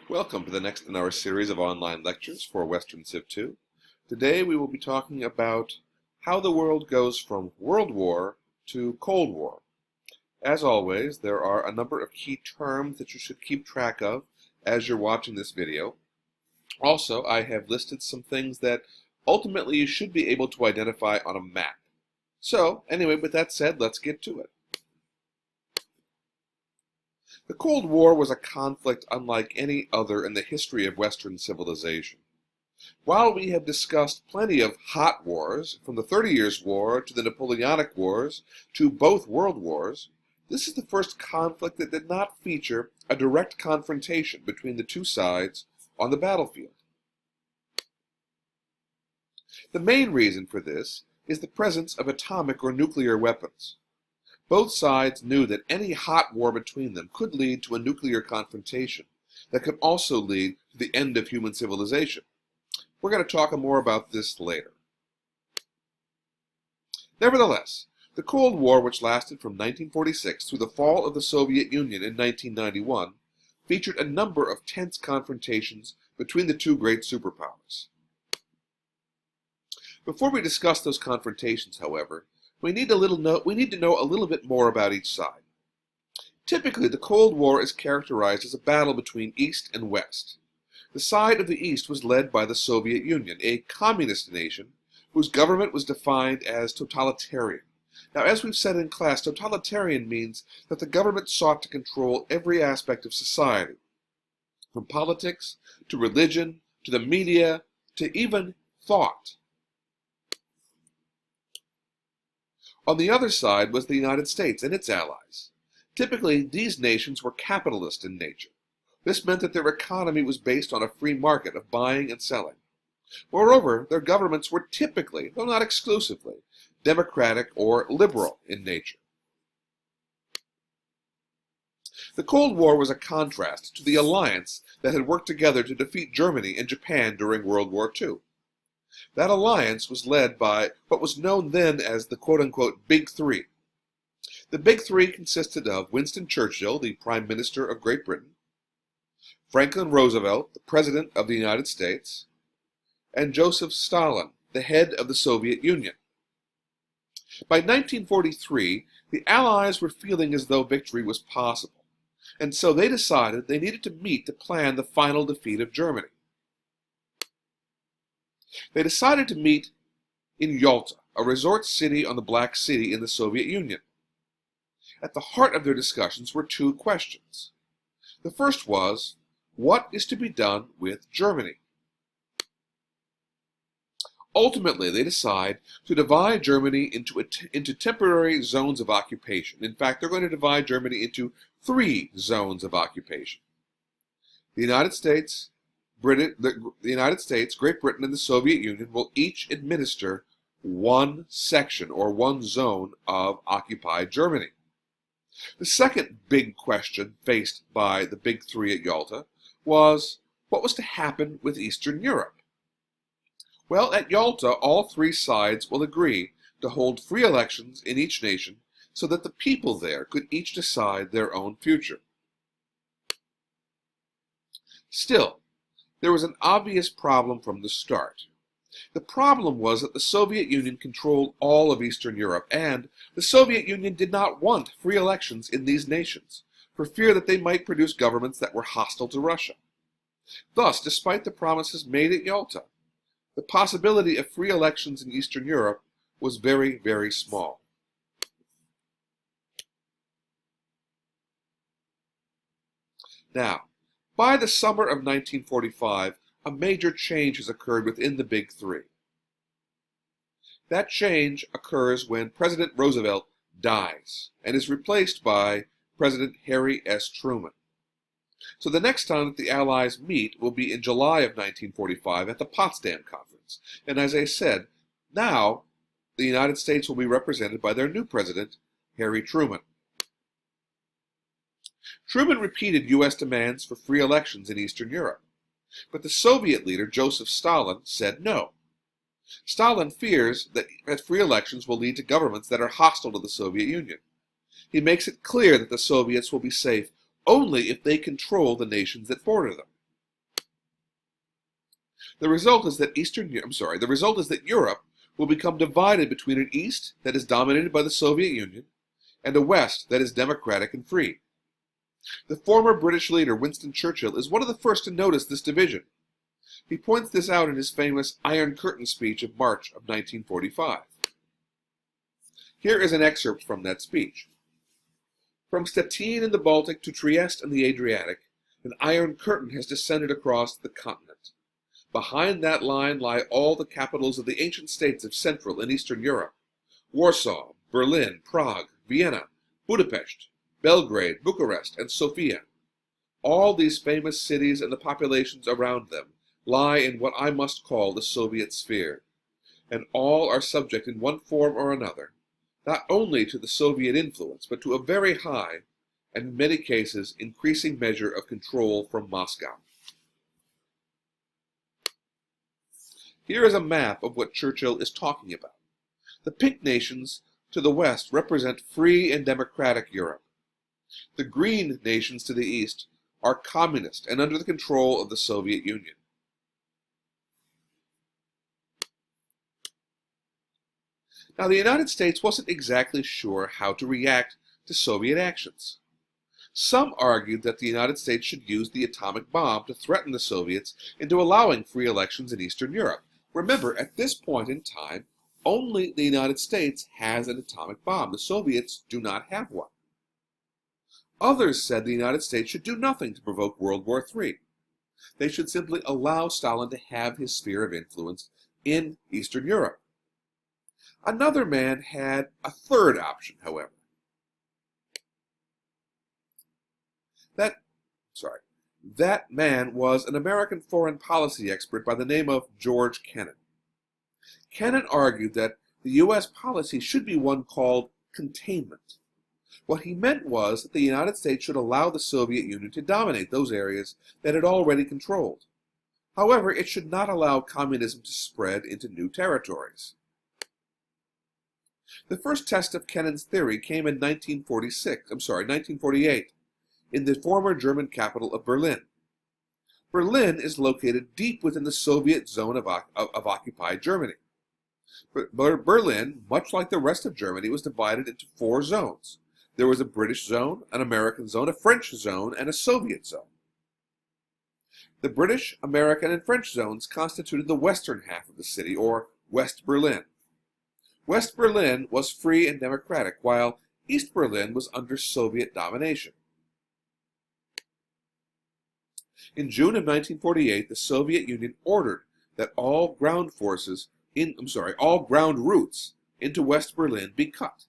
Welcome to the next in our series of online lectures for Western Civ 2. Today we will be talking about how the world goes from World War to Cold War. As always, there are a number of key terms that you should keep track of as you're watching this video. Also, I have listed some things that ultimately you should be able to identify on a map. So, anyway, with that said, let's get to it. The Cold War was a conflict unlike any other in the history of Western civilization. While we have discussed plenty of hot wars, from the 30 Years' War to the Napoleonic Wars to both World Wars, this is the first conflict that did not feature a direct confrontation between the two sides on the battlefield. The main reason for this is the presence of atomic or nuclear weapons. Both sides knew that any hot war between them could lead to a nuclear confrontation that could also lead to the end of human civilization. We're going to talk more about this later. Nevertheless, the Cold War, which lasted from 1946 through the fall of the Soviet Union in 1991, featured a number of tense confrontations between the two great superpowers. Before we discuss those confrontations, however, we need to know a little bit more about each side. Typically, the Cold War is characterized as a battle between East and West. The side of the East was led by the Soviet Union, a communist nation whose government was defined as totalitarian. Now, as we've said in class, totalitarian means that the government sought to control every aspect of society, from politics to religion to the media to even thought. On the other side was the United States and its allies. Typically, these nations were capitalist in nature. This meant that their economy was based on a free market of buying and selling. Moreover, their governments were typically, though not exclusively, democratic or liberal in nature. The Cold War was a contrast to the alliance that had worked together to defeat Germany and Japan during World War II. That alliance was led by what was known then as the quote-unquote Big Three. The Big Three consisted of Winston Churchill, the Prime Minister of Great Britain, Franklin Roosevelt, the President of the United States, and Joseph Stalin, the head of the Soviet Union. By 1943, the Allies were feeling as though victory was possible, and so they decided they needed to meet to plan the final defeat of Germany. They decided to meet in Yalta, a resort city on the Black Sea in the Soviet Union. At the heart of their discussions were two questions. The first was, what is to be done with Germany? Ultimately, they decide to divide Germany into temporary zones of occupation. In fact, they're going to divide Germany into 3 zones of occupation. The United States, Great Britain, and the Soviet Union will each administer one section or one zone of occupied Germany. The second big question faced by the Big Three at Yalta was what was to happen with Eastern Europe. Well, at Yalta, all 3 sides will agree to hold free elections in each nation so that the people there could each decide their own future. Still, there was an obvious problem from the start. The problem was that the Soviet Union controlled all of Eastern Europe, and the Soviet Union did not want free elections in these nations, for fear that they might produce governments that were hostile to Russia. Thus, despite the promises made at Yalta, the possibility of free elections in Eastern Europe was very, very small. Now, by the summer of 1945, a major change has occurred within the Big Three. That change occurs when President Roosevelt dies and is replaced by President Harry S. Truman. So the next time that the Allies meet will be in July of 1945 at the Potsdam Conference. And as I said, now the United States will be represented by their new president, Harry Truman. Truman repeated U.S. demands for free elections in Eastern Europe, but the Soviet leader, Joseph Stalin, said no. Stalin fears that free elections will lead to governments that are hostile to the Soviet Union. He makes it clear that the Soviets will be safe only if they control the nations that border them. The result is that the result is that Europe will become divided between an East that is dominated by the Soviet Union and a West that is democratic and free. The former British leader Winston Churchill is one of the first to notice this division. He points this out in his famous Iron Curtain speech of March of 1945. Here is an excerpt from that speech. From Stettin in the Baltic to Trieste in the Adriatic, an iron curtain has descended across the continent. Behind that line lie all the capitals of the ancient states of Central and Eastern Europe: Warsaw, Berlin, Prague, Vienna, Budapest, Belgrade, Bucharest, and Sofia. All these famous cities and the populations around them lie in what I must call the Soviet sphere, and all are subject in one form or another, not only to the Soviet influence, but to a very high, and in many cases increasing measure of control from Moscow. Here is a map of what Churchill is talking about. The pink nations to the west represent free and democratic Europe. The green nations to the east are communist and under the control of the Soviet Union. Now, the United States wasn't exactly sure how to react to Soviet actions. Some argued that the United States should use the atomic bomb to threaten the Soviets into allowing free elections in Eastern Europe. Remember, at this point in time, only the United States has an atomic bomb. The Soviets do not have one. Others said the United States should do nothing to provoke World War III. They should simply allow Stalin to have his sphere of influence in Eastern Europe. Another man had a third option, however. That man was an American foreign policy expert by the name of George Kennan. Kennan argued that the U.S. policy should be one called containment. What he meant was that the United States should allow the Soviet Union to dominate those areas that it already controlled. However, it should not allow communism to spread into new territories. The first test of Kennan's theory came in 1948, in the former German capital of Berlin. Berlin is located deep within the Soviet zone of occupied Germany. Berlin, much like the rest of Germany, was divided into 4 zones. There was a British zone, an American zone, a French zone, and a Soviet zone. The British, American, and French zones constituted the western half of the city, or West Berlin. West Berlin was free and democratic, while East Berlin was under Soviet domination. In June of 1948, the Soviet Union ordered that all ground routes into West Berlin be cut.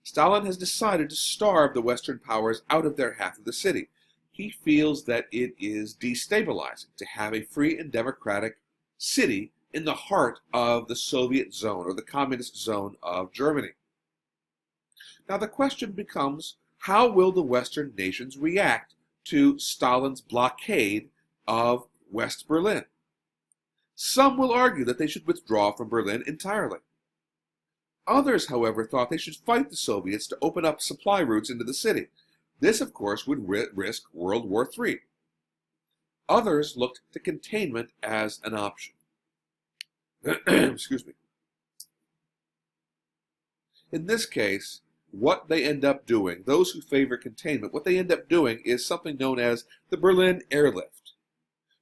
Stalin has decided to starve the Western powers out of their half of the city. He feels that it is destabilizing to have a free and democratic city in the heart of the Soviet zone, or the communist zone of Germany. Now the question becomes, how will the Western nations react to Stalin's blockade of West Berlin? Some will argue that they should withdraw from Berlin entirely. Others, however, thought they should fight the Soviets to open up supply routes into the city. This, of course, would risk World War III. Others looked to containment as an option. Excuse me. In this case, what they end up doing, those who favor containment, what they end up doing is something known as the Berlin Airlift.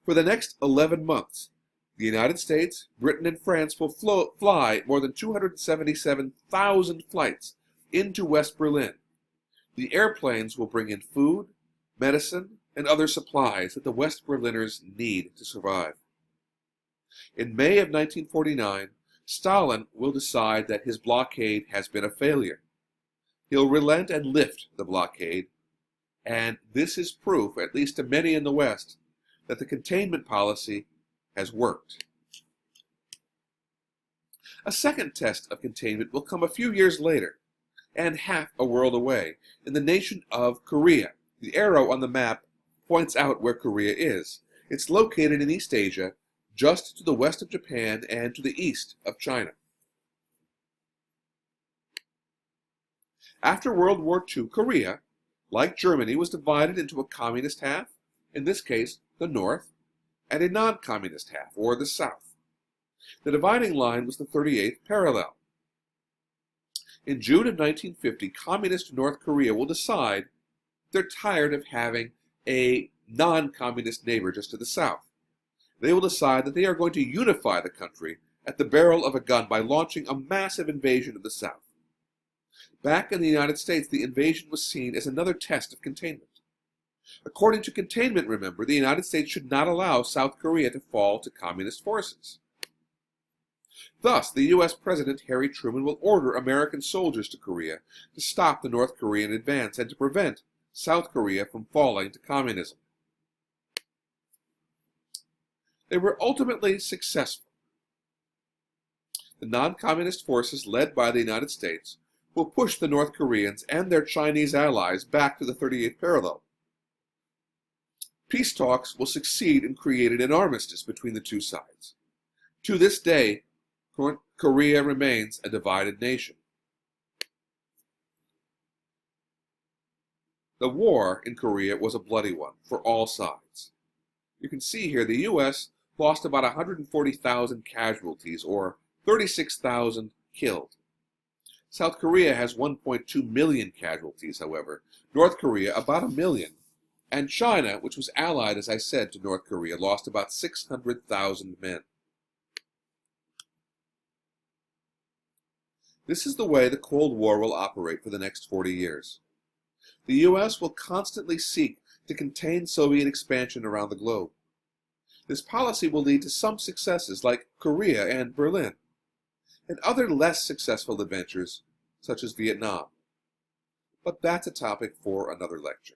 For the next 11 months, the United States, Britain, and France will fly more than 277,000 flights into West Berlin. The airplanes will bring in food, medicine, and other supplies that the West Berliners need to survive. In May of 1949, Stalin will decide that his blockade has been a failure. He'll relent and lift the blockade, and this is proof, at least to many in the West, that the containment policy has worked. A second test of containment will come a few years later, and half a world away, in the nation of Korea. The arrow on the map points out where Korea is. It's located in East Asia, just to the west of Japan and to the east of China. After World War II, Korea, like Germany, was divided into a communist half, in this case the North, and a non-communist half, or the South. The dividing line was the 38th parallel. In June of 1950, communist North Korea will decide they're tired of having a non-communist neighbor just to the south. They will decide that they are going to unify the country at the barrel of a gun by launching a massive invasion of the South. Back in the United States, the invasion was seen as another test of containment. According to containment, remember, the United States should not allow South Korea to fall to communist forces. Thus, the U.S. President Harry Truman will order American soldiers to Korea to stop the North Korean advance and to prevent South Korea from falling to communism. They were ultimately successful. The non-communist forces led by the United States will push the North Koreans and their Chinese allies back to the 38th parallel. Peace talks will succeed in creating an armistice between the two sides. To this day, Korea remains a divided nation. The war in Korea was a bloody one for all sides. You can see here the U.S. lost about 140,000 casualties, or 36,000 killed. South Korea has 1.2 million casualties, however, North Korea about 1 million, and China, which was allied, as I said, to North Korea, lost about 600,000 men. This is the way the Cold War will operate for the next 40 years. The U.S. will constantly seek to contain Soviet expansion around the globe. This policy will lead to some successes like Korea and Berlin, and other less successful adventures such as Vietnam. But that's a topic for another lecture.